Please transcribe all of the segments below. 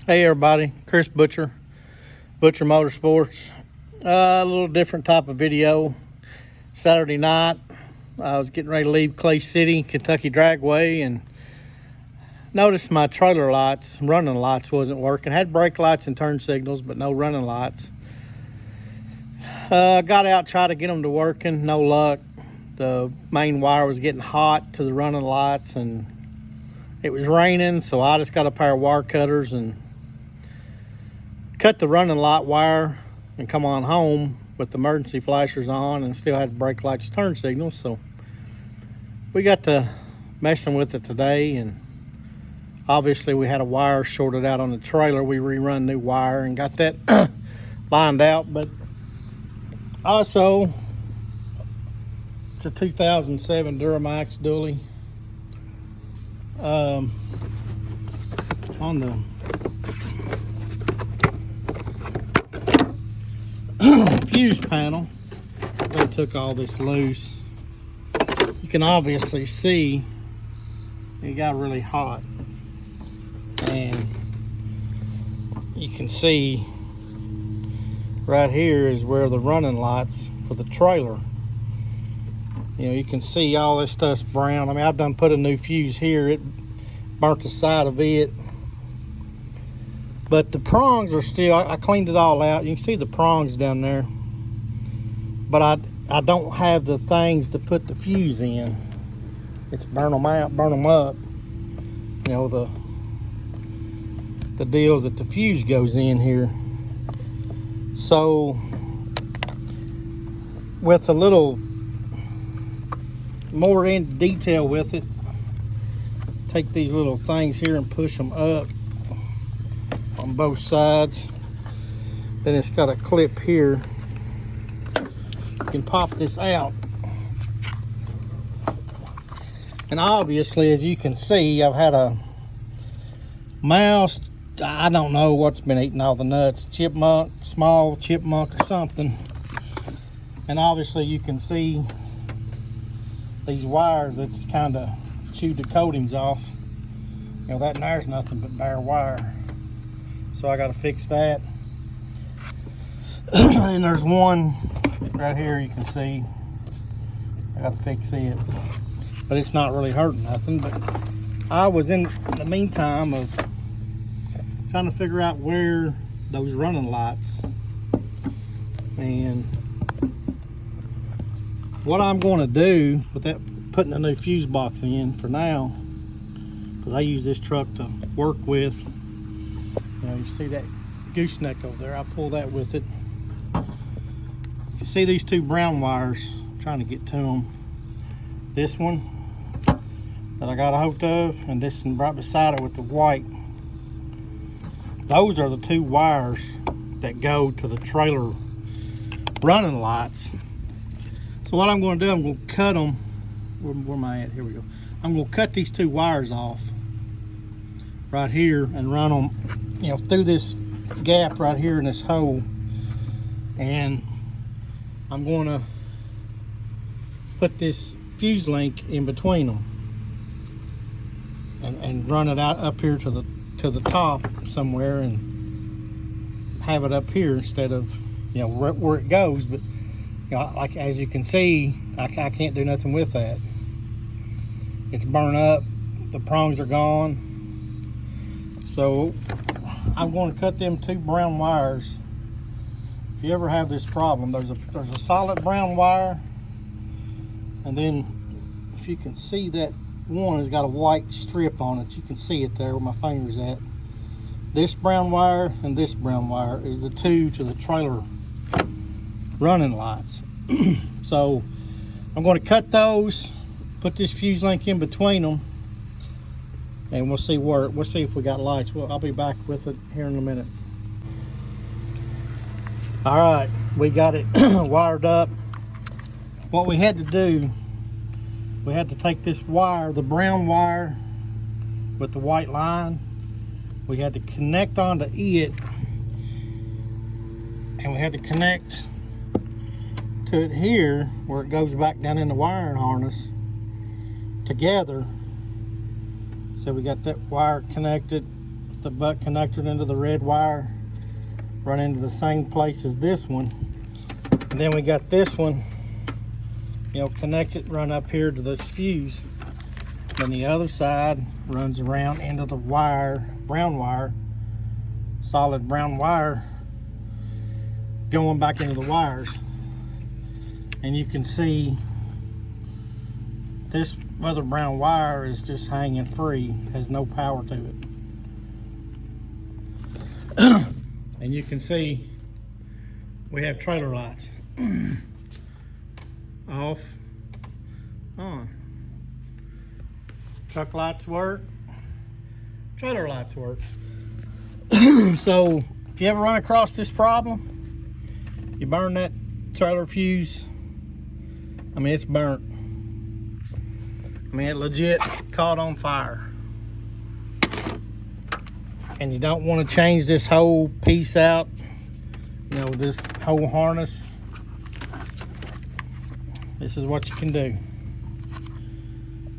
Hey everybody, Chris Butcher Motorsports. A little different type of video. Saturday night, I was getting ready to leave Clay City, Kentucky Dragway, and noticed my trailer lights, running lights, wasn't working. Had brake lights and turn signals, but no running lights. Got out, tried to get them to working, no luck. The main wire was getting hot to the running lights, and it was raining, so I just got a pair of wire cutters and cut the running light wire and come on home with the emergency flashers on, and still had brake lights, turn signals. So we got to messing with it today, and obviously we had a wire shorted out on the trailer. We rerun new wire and got that lined out. But also, it's a 2007 Duramax dually. On the fuse panel, they took all this loose. You can obviously see it got really hot, and you can see right here is where the running lights for the trailer, you know, you can see all this stuff's brown. I mean, I've done put a new fuse here. It burnt the side of it, but the prongs are still, I cleaned it all out. You can see the prongs down there, but I don't have the things to put the fuse in. It's burn them out, burn them up. You know, the deal that the fuse goes in here. So with a little more in detail with it, take these little things here and push them up on both sides. Then it's got a clip here. You can pop this out, and obviously, as you can see, I've had a mouse. I don't know what's been eating all the nuts, chipmunk, small chipmunk or something. And obviously you can see these wires, it's kind of chewed the coatings off. You know, that and there's nothing but bare wire. So I got to fix that. And there's one right here you can see. I got to fix it. But it's not really hurting nothing. But I was in the meantime of trying to figure out where those running lights, and what I'm going to do with that, putting a new fuse box in for now, because I use this truck to work with. You know, you see that gooseneck over there, I pull that with it. You see these two brown wires, I'm trying to get to them. This one that I got a hold of, and this one right beside it with the white. Those are the two wires that go to the trailer running lights. So what I'm going to do, I'm going to cut them. Where am I at? Here we go. I'm going to cut these two wires off right here and run them, you know, through this gap right here in this hole. And I'm going to put this fuse link in between them and run it out up here to the top somewhere, and have it up here instead of, you know, where it goes. But you know, like as you can see, I can't do nothing with that. It's burned up, the prongs are gone. So I'm going to cut them two brown wires. If you ever have this problem, there's a solid brown wire, and then if you can see that one has got a white strip on it, you can see it there where my finger's at. This brown wire and this brown wire is the two to the trailer running lights. So I'm going to cut those, put this fuse link in between them, and we'll see if we got lights. Well, I'll be back with it here in a minute. All right, we got it wired up. What we had to do, we had to take this wire, the brown wire with the white line, we had to connect onto it, and we had to connect to it here where it goes back down in the wiring harness together. So we got that wire connected the butt connector into the red wire, run into the same place as this one. And then we got this one, you know, connected, run up here to this fuse. Then the other side runs around into the wire, brown wire, solid brown wire, going back into the wires. And you can see this other brown wire is just hanging free, has no power to it. And you can see we have trailer lights. Off, on. Truck lights work, trailer lights work. So if you ever run across this problem, you burn that trailer fuse, I mean, it's burnt. I mean, it legit caught on fire. And you don't want to change this whole piece out, you know, this whole harness. This is what you can do.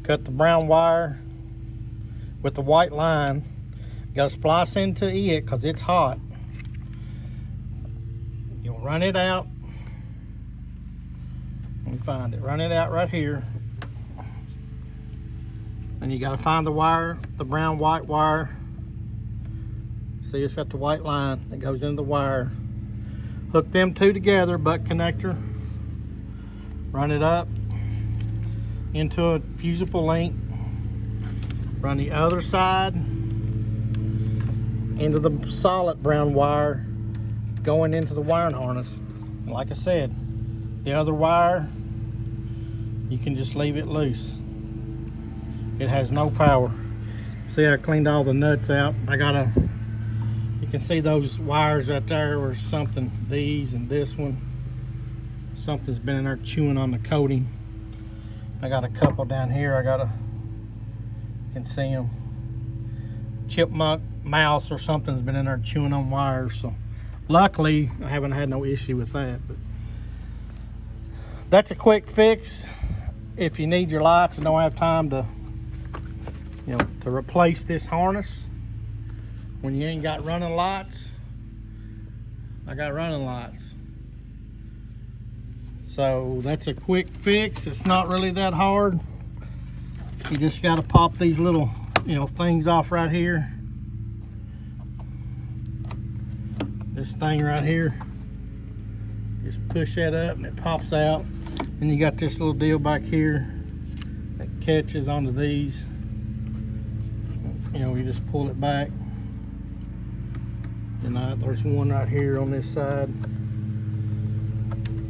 Cut the brown wire with the white line. You gotta splice into it because it's hot. You'll run it out. Let me find it. Run it out right here. And you gotta find the wire, the brown white wire. See, it's got the white line that goes into the wire. Hook them two together, butt connector. Run it up into a fusible link. Run the other side into the solid brown wire going into the wiring harness. And like I said, the other wire, you can just leave it loose. It has no power. See, I cleaned all the nuts out. You can see those wires right there or something, these and this one. Something's been in there chewing on the coating. I got a couple down here. You can see them. Chipmunk, mouse or something's been in there chewing on wires. So luckily, I haven't had no issue with that. But that's a quick fix. If you need your lights and don't have time to, you know, to replace this harness, when you ain't got running lights, I got running lights. So that's a quick fix. It's not really that hard. You just got to pop these little, you know, things off right here. This thing right here. Just push that up and it pops out. And you got this little deal back here that catches onto these. You know, you just pull it back. And there's one right here on this side.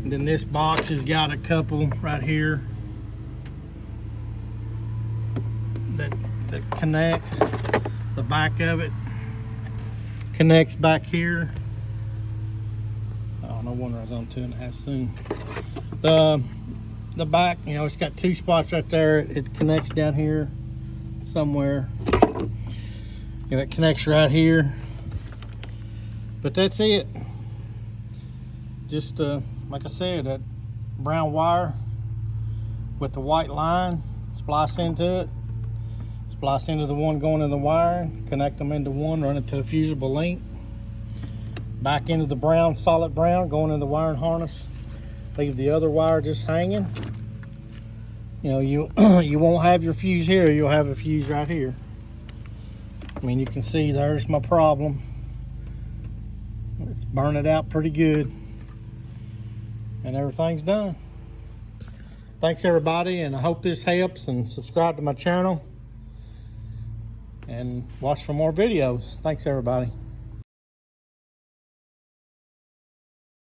And then this box has got a couple right here that connect. The back of it connects back here. Oh, no wonder I was on 2.5 soon. The back, you know, it's got two spots right there. It connects down here somewhere. You know, it connects right here. But that's it. Just like I said, that brown wire with the white line, splice into it, splice into the one going in the wire, connect them into one, run it to a fusible link, back into the brown, solid brown, going in the wiring harness, leave the other wire just hanging. You know, you won't have your fuse here, you'll have a fuse right here. I mean, you can see there's my problem. It's burning out pretty good. And everything's done. Thanks everybody, and I hope this helps, and subscribe to my channel and watch for more videos. Thanks everybody.